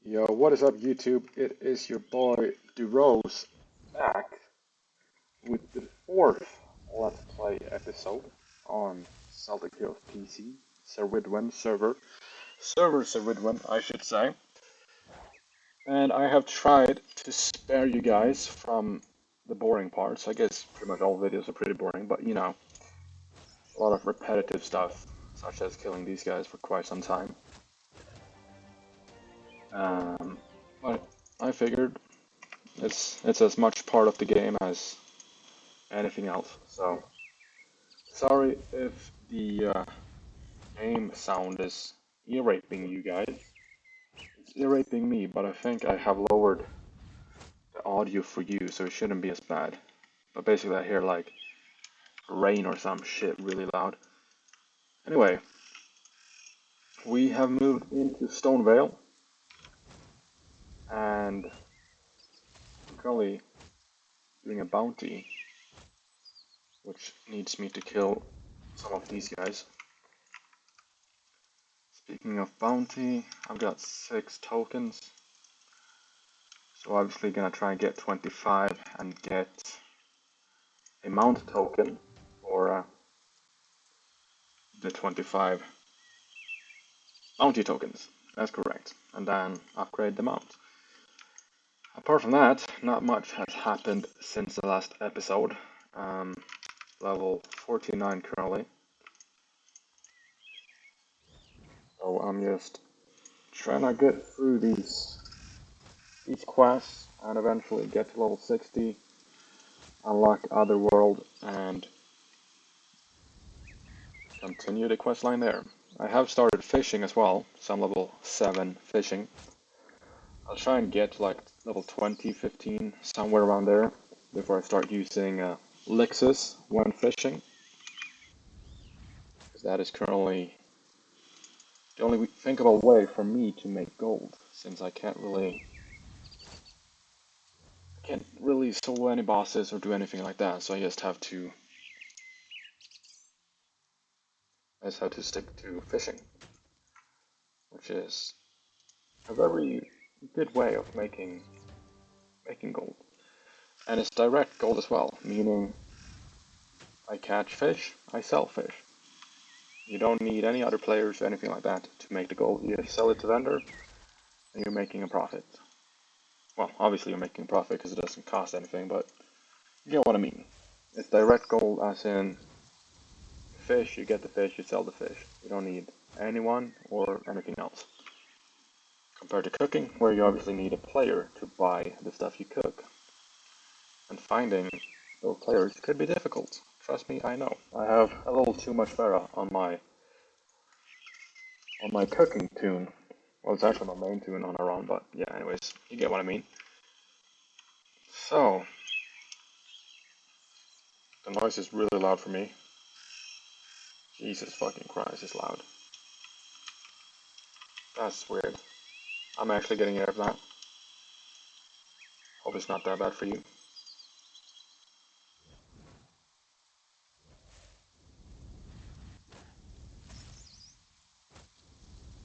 Yo, what is up, YouTube? It is your boy DeRose back with the fourth Let's Play episode on Celtic PC Cerridwen server Cerridwen, I should say. And I have tried to spare you guys from the boring parts. I guess pretty much all videos are pretty boring, but you know, a lot of repetitive stuff, such as killing these guys for quite some time. But I figured it's as much part of the game as anything else. So sorry if the game sound is irritating you guys. It's irritating me, but I think I have lowered the audio for you, so it shouldn't be as bad. But basically, I hear like rain or some shit really loud. Anyway, we have moved into Stonevale, and I'm currently doing a bounty, which needs me to kill some of these guys. Speaking of bounty, I've got 6 tokens. So obviously gonna try and get 25 and get a mount token for the 25 bounty tokens. That's correct. And then upgrade the mount. Apart from that, not much has happened since the last episode. Level 49 currently. So I'm just trying to get through these quests and eventually get to level 60, unlock Otherworld, and continue the quest line there. I have started fishing as well, some level 7 fishing. I'll try and get like level 20, 15, somewhere around there, before I start using Lixus when fishing. Because that is currently the only thinkable way for me to make gold, since I can't really solo any bosses or do anything like that, so I just have to stick to fishing, which is a very good way of making gold. And it's direct gold as well, meaning I catch fish, I sell fish. You don't need any other players or anything like that to make the gold. You just sell it to vendor, and you're making a profit. Well, obviously you're making a profit because it doesn't cost anything, but you get what I mean. It's direct gold as in fish, you get the fish, you sell the fish. You don't need anyone or anything else. Compared to cooking, where you obviously need a player to buy the stuff you cook. And finding those players could be difficult. Trust me, I know. I have a little too much Vera on my cooking tune. Well, it's actually my main tune on our own, but yeah, anyways, you get what I mean. So, the noise is really loud for me. Jesus fucking Christ, it's loud. That's weird. I'm actually getting rid of that. Hope it's not that bad for you.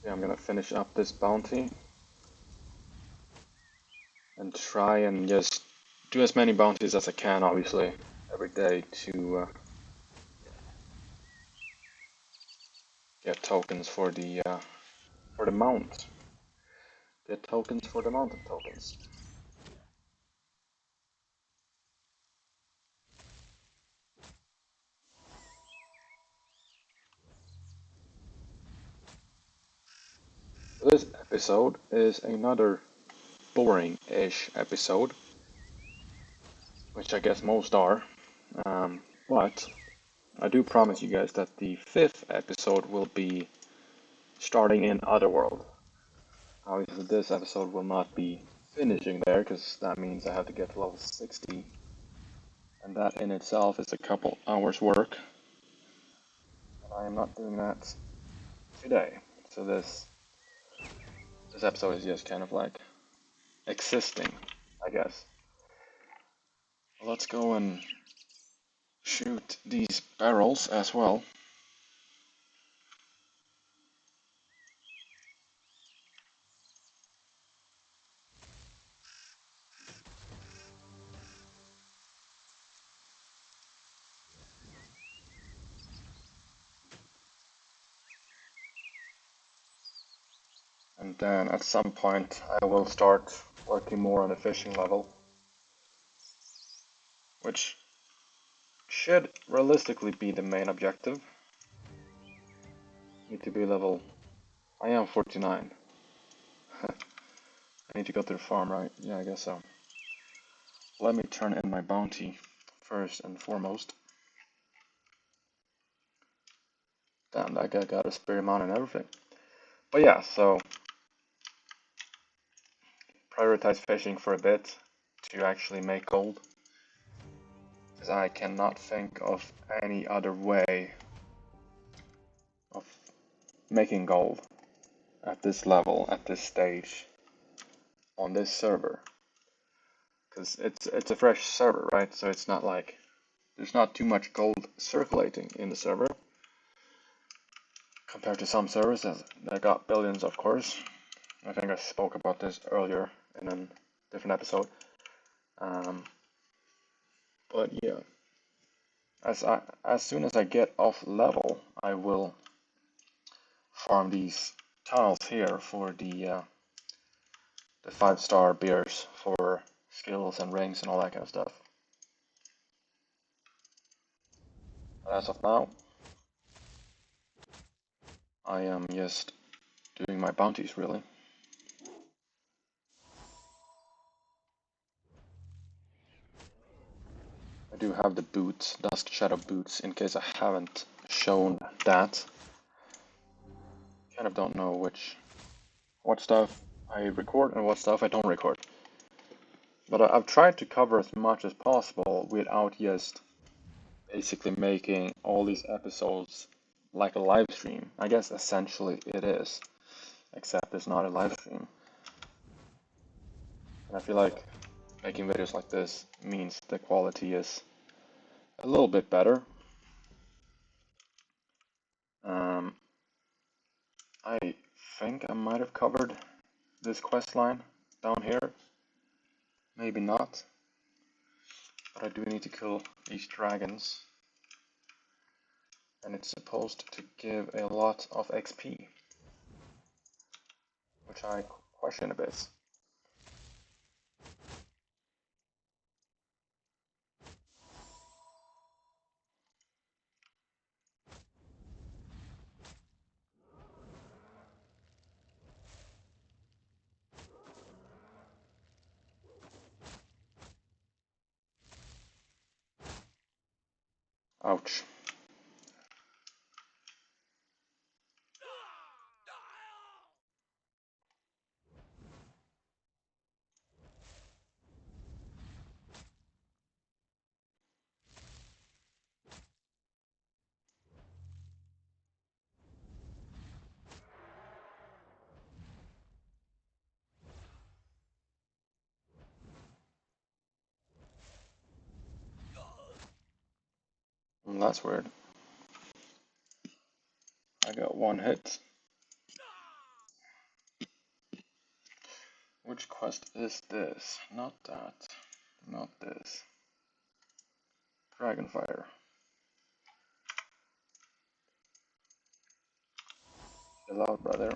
Yeah, I'm gonna finish up this bounty and try and just do as many bounties as I can, obviously, every day to get tokens for the mount. Get tokens for the mountain tokens. This episode is another boring-ish episode, which I guess most are, but I do promise you guys that the 5th episode will be starting in Otherworld. Obviously this episode will not be finishing there, because that means I have to get to level 60, and that in itself is a couple hours work, and I am not doing that today. So this episode is just kind of like existing, I guess. Let's go and shoot these barrels as well. And then at some point I will start working more on the fishing level, which should realistically be the main objective. Need to be level... I am 49. I need to go to the farm, right? Yeah, I guess so. Let me turn in my bounty first and foremost. Damn, that guy got a spirit mount and everything. But yeah, so prioritize fishing for a bit to actually make gold, because I cannot think of any other way of making gold at this level, at this stage, on this server. Because it's a fresh server, right? So it's not like there's not too much gold circulating in the server compared to some servers that got billions, of course. I think I spoke about this earlier in a different episode. But yeah, as soon as I get off level, I will farm these tiles here for the 5-star beers for skills and rings and all that kind of stuff. As of now, I am just doing my bounties really. I do have the boots, Dusk Shadow boots, in case I haven't shown that. Kind of don't know what stuff I record and what stuff I don't record. But I've tried to cover as much as possible without just basically making all these episodes like a live stream. I guess essentially it is, except it's not a live stream. And I feel like making videos like this means the quality is a little bit better. I think I might have covered this quest line down here. Maybe not. But I do need to kill these dragons. And it's supposed to give a lot of XP, which I question a bit. Ouch. That's weird. I got one hit. Which quest is this? Not that. Not this. Dragonfire. Chill out, brother.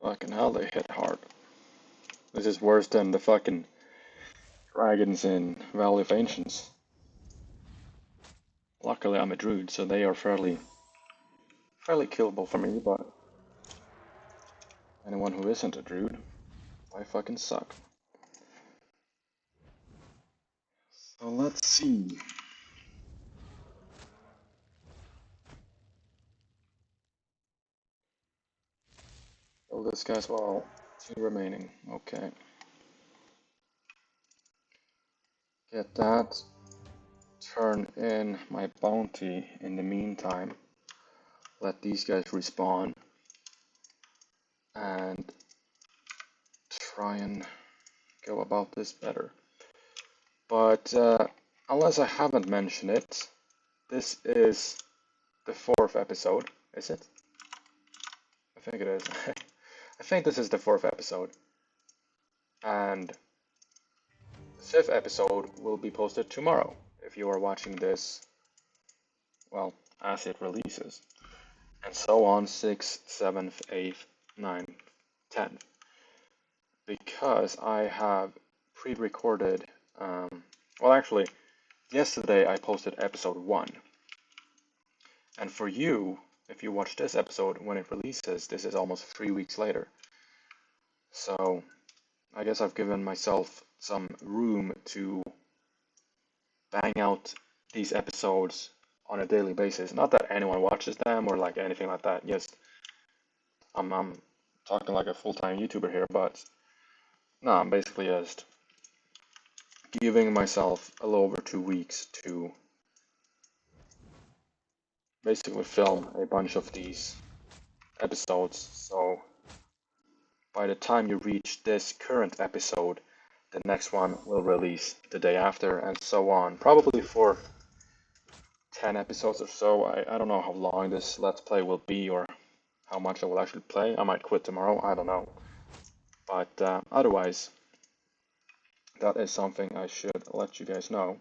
Fucking hell, they hit hard. This is worse than the fucking dragons in Valley of Ancients. Luckily I'm a druid, so they are fairly killable for me, but anyone who isn't a druid, I fucking suck. Well, let's see. Oh, this guy's well. 2 remaining. Okay. Get that. Turn in my bounty in the meantime. Let these guys respawn. And try and go about this better. But unless I haven't mentioned it, this is the 4th episode. Is it? I think it is. I think this is the 4th episode. And the 5th episode will be posted tomorrow, if you are watching this, well, as it releases. And so on, 6th, 7th, 8th, 9th, 10th. Because I have pre-recorded, well actually, yesterday I posted episode 1. And for you, if you watch this episode when it releases, this is almost 3 weeks later. So I guess I've given myself some room to bang out these episodes on a daily basis. Not that anyone watches them or like anything like that. Yes, I'm talking like a full-time YouTuber here, but no, I'm basically just giving myself a little over 2 weeks to basically film a bunch of these episodes. So by the time you reach this current episode, the next one will release the day after, and so on. Probably for 10 episodes or so. I don't know how long this Let's Play will be or how much I will actually play. I might quit tomorrow, I don't know. But otherwise, that is something I should let you guys know.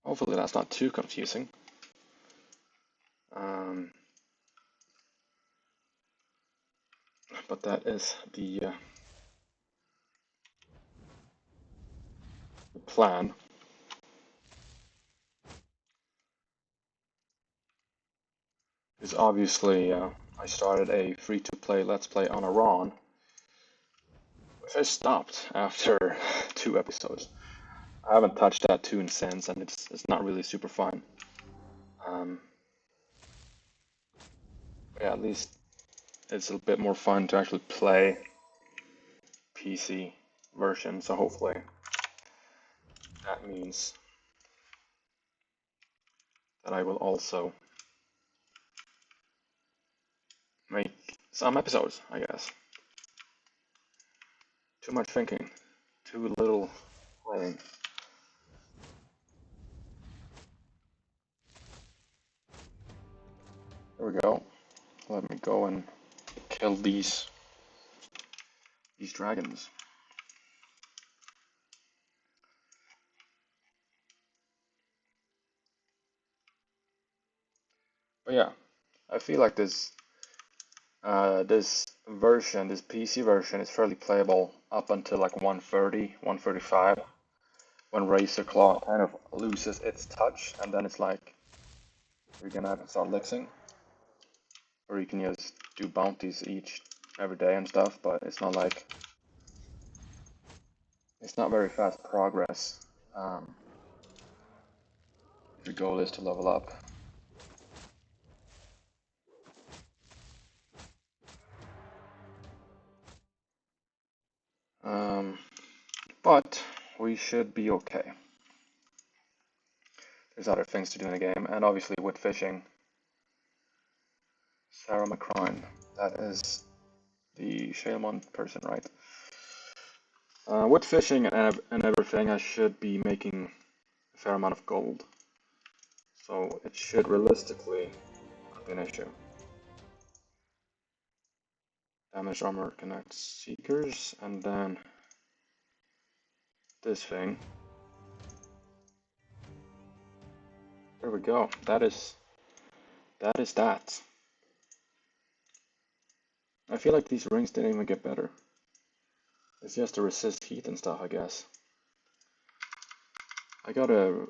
Hopefully that's not too confusing. But that is the plan. Is obviously I started a free-to-play Let's Play on Iran, which I stopped after 2 episodes. I haven't touched that tune since, and it's not really super fun. Yeah, at least it's a bit more fun to actually play PC version, so hopefully that means that I will also make some episodes, I guess. Too much thinking, too little playing. There we go. Let me go and kill these dragons. But yeah, I feel like this version, this PC version, is fairly playable up until like 130, 135, when Razor Claw kind of loses its touch, and then it's like you're gonna have to start lixing, or you can just do bounties every day and stuff. But it's not like it's not very fast progress. If your goal is to level up. But we should be okay. There's other things to do in the game, and obviously with fishing, Sarah McCrine, that is the Shalemon person, right? With fishing and everything, I should be making a fair amount of gold, so it should realistically not be an issue. Damage armor connects seekers, and then this thing. There we go. That is that. I feel like these rings didn't even get better. It's just to resist heat and stuff, I guess. I got a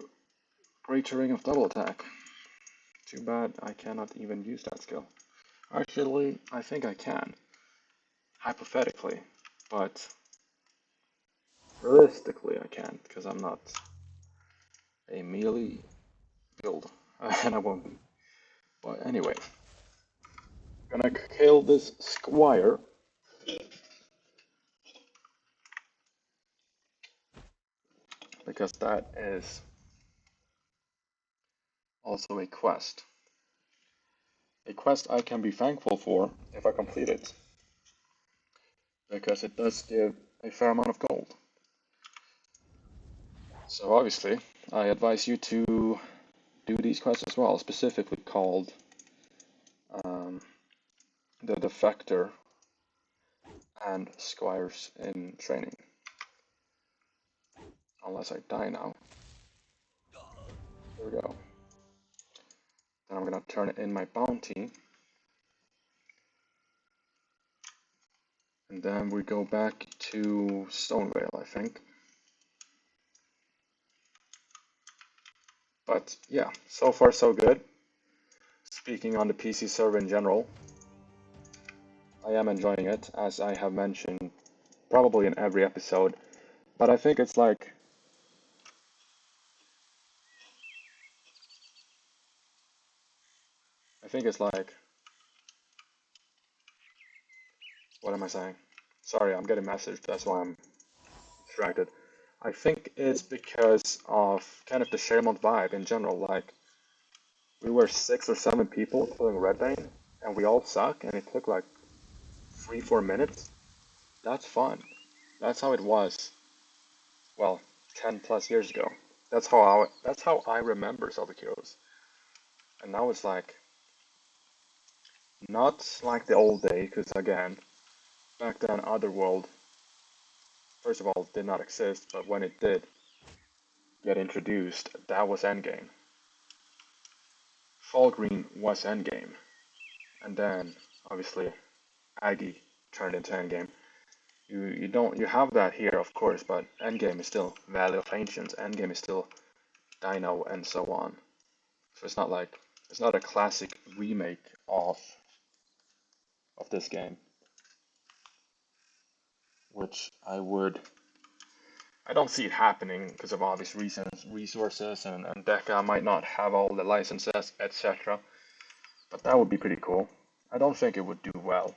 greater ring of double attack. Too bad I cannot even use that skill. Actually, I think I can. Hypothetically. but realistically I can't because I'm not a melee build, and I won't be. But anyway, gonna kill this squire because that is also a quest. A quest I can be thankful for if I complete it, because it does give a fair amount of gold. So obviously, I advise you to do these quests as well, specifically called um, the Defector and Squires in Training. Unless I die now. There we go. Then I'm gonna turn in my bounty. And then we go back to Stonevale, I think. But yeah, so far so good. Speaking on the PC server in general, I am enjoying it, as I have mentioned probably in every episode. But I think it's like, what am I saying? Sorry, I'm getting a message, that's why I'm distracted. I think it's because of kind of the Sheremont vibe in general. Like, we were 6 or 7 people killing Redbane, and we all suck, and it took like 3, 4 minutes. That's fun. That's how it was. Well, 10 plus years ago. That's how I remember Celtic Heroes. And now it's like not like the old day, because again, back then Otherworld, first of all, did not exist, but when it did get introduced, that was endgame. Fallgreen was endgame, and then obviously Aggie turned into endgame. You have that here, of course, but endgame is still Valley of Ancients. Endgame is still Dino, and so on. So it's not a classic remake of this game, which I don't see it happening because of obvious reasons, resources, and Deca might not have all the licenses, etc. But that would be pretty cool. I don't think it would do well,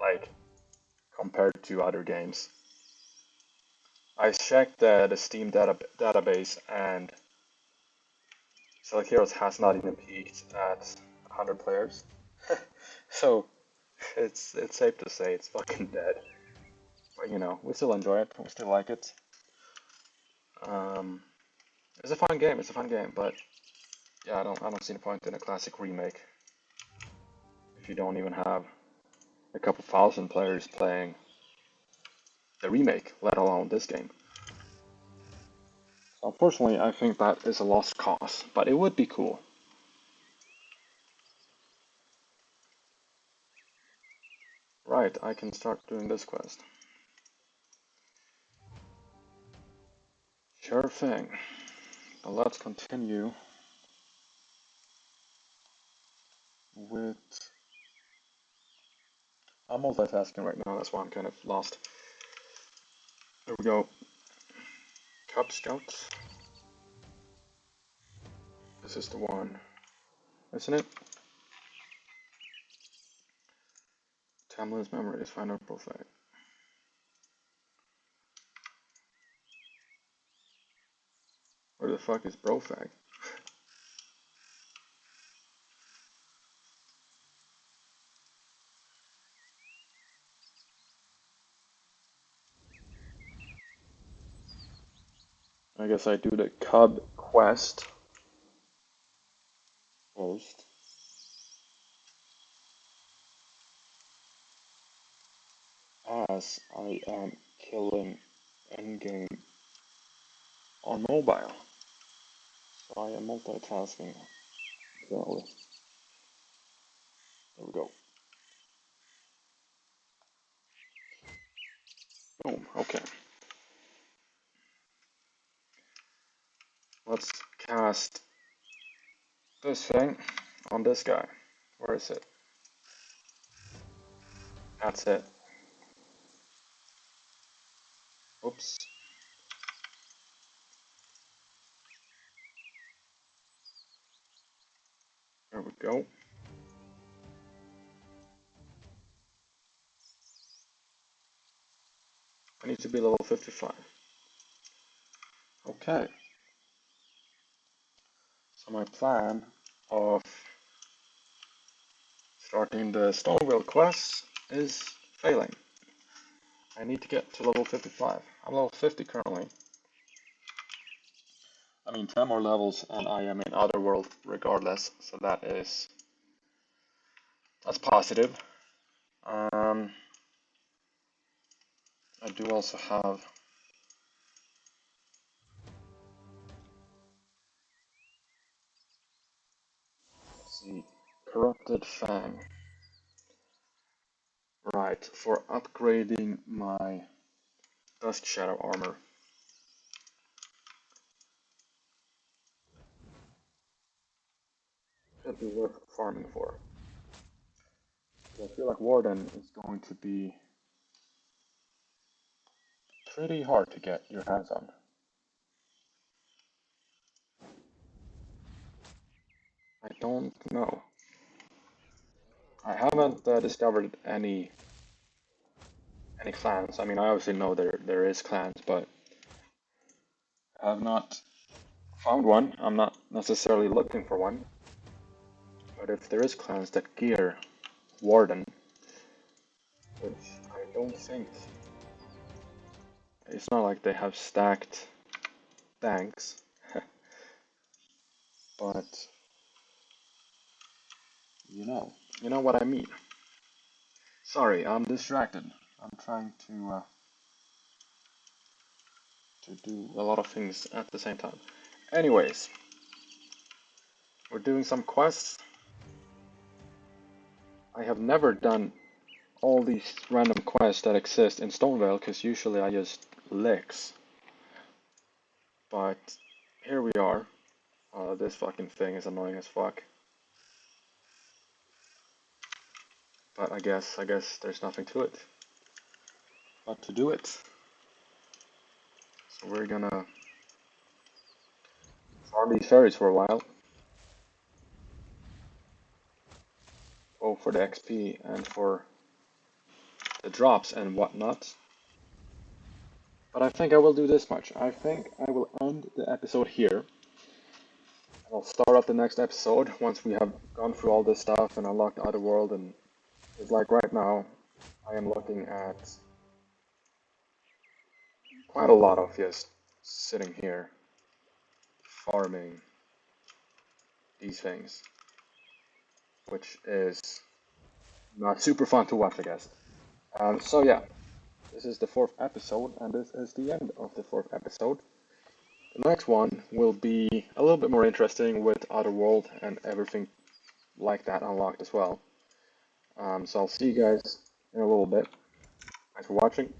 like compared to other games. I checked the Steam database, and Celtic Heroes has not even peaked at 100 players. So it's safe to say it's fucking dead. But you know, we still enjoy it. We still like it. Um, it's a fun game. It's a fun game, but yeah, I don't see the point in a classic remake if you don't even have a couple thousand players playing the remake, let alone this game. Unfortunately, I think that is a lost cause, but it would be cool. Right, I can start doing this quest. Sure thing. But let's continue with... I'm multitasking right now, that's why I'm kind of lost. There we go. Cub Scouts. This is the one, isn't it? Tamlin's memories, find out Brofag. Where the fuck is Brofag? I guess I do the Cub quest first. As I am killing endgame on mobile. So I am multitasking. Apparently. There we go. Boom. Okay. Let's cast this thing on this guy. Where is it? That's it. Oops. There we go. I need to be level 55. Okay. So my plan of starting the Stonewall quest is failing. I need to get to level 55. I'm level 50 currently. I mean, 10 more levels and I am in Otherworld regardless, so that's positive. I do also have, let's see, Corrupted Fang. Right, for upgrading my Dusk Shadow armor. Could be worth farming for. I feel like Warden is going to be pretty hard to get your hands on. I don't know. I haven't discovered any clans. I mean, I obviously know there is clans, but I have not found one. I'm not necessarily looking for one. But if there is clans that gear Warden, which I don't think, it's not like they have stacked banks, but you know what I mean. Sorry, I'm distracted. I'm trying to do a lot of things at the same time. Anyways, we're doing some quests. I have never done all these random quests that exist in Stonevale, because usually I just licks. But here we are. This fucking thing is annoying as fuck. But I guess there's nothing to it but to do it. So we're gonna farm these fairies for a while. Go for the XP and for the drops and whatnot. But I think I will do this much. I think I will end the episode here. I'll start up the next episode once we have gone through all this stuff and unlocked the other world. And it's like right now, I am looking at quite a lot of just sitting here farming these things, which is not super fun to watch, I guess. So yeah, this is the fourth episode, and this is the end of the fourth episode. The next one will be a little bit more interesting with Otherworld and everything like that unlocked as well. So I'll see you guys in a little bit. Thanks for watching.